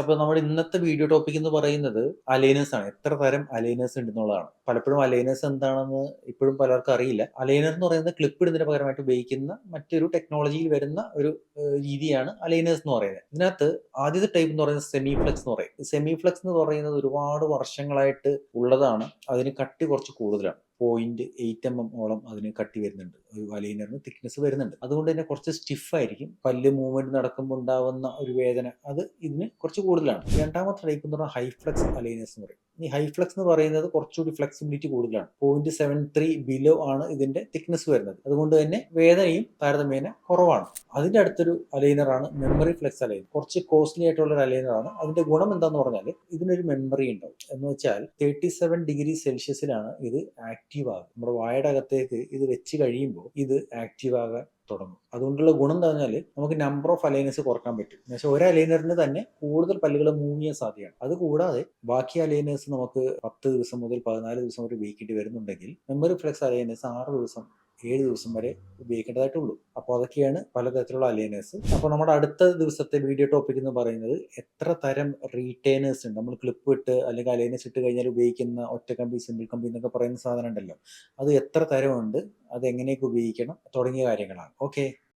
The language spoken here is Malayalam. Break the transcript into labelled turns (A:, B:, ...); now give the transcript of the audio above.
A: അപ്പോൾ നമ്മുടെ ഇന്നത്തെ വീഡിയോ ടോപ്പിക് എന്ന് പറയുന്നത് അലൈനേഴ്സ് ആണ്. എത്ര തരം അലൈനേഴ്സ് ഉണ്ടെന്നുള്ളതാണ്. പലപ്പോഴും അലൈനേഴ്സ് എന്താണെന്ന് ഇപ്പോഴും പലർക്കും അറിയില്ല. അലൈനർ എന്ന് പറയുന്നത് ക്ലിപ്പ് ഇടുന്നതിന് പകരമായിട്ട് ഉപയോഗിക്കുന്ന മറ്റൊരു ടെക്നോളജിയിൽ വരുന്ന ഒരു രീതിയാണ് അലൈനേഴ്സ് എന്ന് പറയുന്നത്. ഇതിനകത്ത് ആദ്യത്തെ ടൈപ്പ് എന്ന് പറയുന്നത് സെമി ഫ്ലെക്സ് എന്ന് പറയും. സെമി ഫ്ലെക്സ് എന്ന് പറയുന്നത് ഒരുപാട് വർഷങ്ങളായിട്ട് ഉള്ളതാണ്. അതിന് കട്ടി കുറച്ച് കൂടുതലാണ്. 0.8 mm ഓളം അതിന് കട്ടി വരുന്നുണ്ട്. ഒരു അലൈനറിന് തിക്നെസ് വരുന്നുണ്ട്. അതുകൊണ്ട് തന്നെ കുറച്ച് സ്റ്റിഫായിരിക്കും. പല്ല് മൂവ്മെന്റ് നടക്കുമ്പോൾ ഉണ്ടാവുന്ന ഒരു വേദന അത് ഇതിന് കുറച്ച് കൂടുതലാണ്. രണ്ടാമത്തെ ടൈപ്പ് എന്ന് പറഞ്ഞാൽ ഹൈ ഫ്ലെക്സ് അലൈനേഴ്സ് എന്ന് പറയും. ഈ ഹൈ ഫ്ലെക്സ് എന്ന് പറയുന്നത് കുറച്ചുകൂടി ഫ്ലെക്സിബിലിറ്റി കൂടുതലാണ്. 0.73 ബിലോ ആണ് ഇതിന്റെ തിക്നെസ് വരുന്നത്. അതുകൊണ്ട് തന്നെ വേദനയും താരതമ്യേന കുറവാണ്. അതിന്റെ അടുത്തൊരു അലൈനറാണ് മെമ്മറി ഫ്ലെക്സ് അലൈനർ. കുറച്ച് കോസ്റ്റ്ലി ആയിട്ടുള്ള ഒരു അലൈനറാണ്. അതിന്റെ ഗുണം എന്താന്ന് പറഞ്ഞാൽ ഇതിനൊരു മെമ്മറി ഉണ്ടാവും. എന്ന് വെച്ചാൽ 37 ഡിഗ്രി സെൽഷ്യസിലാണ് ഇത് ആക്റ്റീവ് ആകും. നമ്മുടെ വായുടെ അകത്തേക്ക് ഇത് വെച്ച് കഴിയുമ്പോൾ ഇത് ആക്റ്റീവ് ആകാൻ തുടങ്ങും. അതുകൊണ്ടുള്ള ഗുണം എന്താ പറഞ്ഞാൽ നമുക്ക് നമ്പർ ഓഫ് അലൈനേഴ്സ് കുറക്കാൻ പറ്റും. എന്നുവെച്ചാൽ ഒരു അലൈനറിന് തന്നെ കൂടുതൽ പല്ലുകൾ മൂവ് ചെയ്യാൻ സാധ്യതയാണ്. അത് കൂടാതെ ബാക്കി അലൈനേഴ്സ് നമുക്ക് 10 ദിവസം മുതൽ 14 ദിവസം വരെ ഉപയോഗിക്കേണ്ടി വരുന്നുണ്ടെങ്കിൽ മെമ്മറി ഫ്ലെക്സ് അലൈനേഴ്സ് 6 ദിവസം 7 ദിവസം വരെ ഉപയോഗിക്കേണ്ടതായിട്ടുള്ളൂ. അപ്പോൾ അതൊക്കെയാണ് പലതരത്തിലുള്ള അലൈനേഴ്സ്. അപ്പോൾ നമ്മുടെ അടുത്ത ദിവസത്തെ വീഡിയോ ടോപ്പിക് എന്ന് പറയുന്നത് എത്ര തരം റീറ്റെയിനേഴ്സ് ഉണ്ട്. നമ്മൾ ക്ലിപ്പ് ഇട്ട് അല്ലെങ്കിൽ അലൈനേഴ്സ് ഇട്ട് കഴിഞ്ഞാൽ ഉപയോഗിക്കുന്ന ഒറ്റ കമ്പി, സിമ്പിൾ കമ്പി എന്നൊക്കെ പറയുന്ന സാധനം ഉണ്ടല്ലോ, അത് എത്ര തരമുണ്ട്, അത് എങ്ങനെയൊക്കെ ഉപയോഗിക്കണം തുടങ്ങിയ കാര്യങ്ങളാണ്. ഓക്കെ.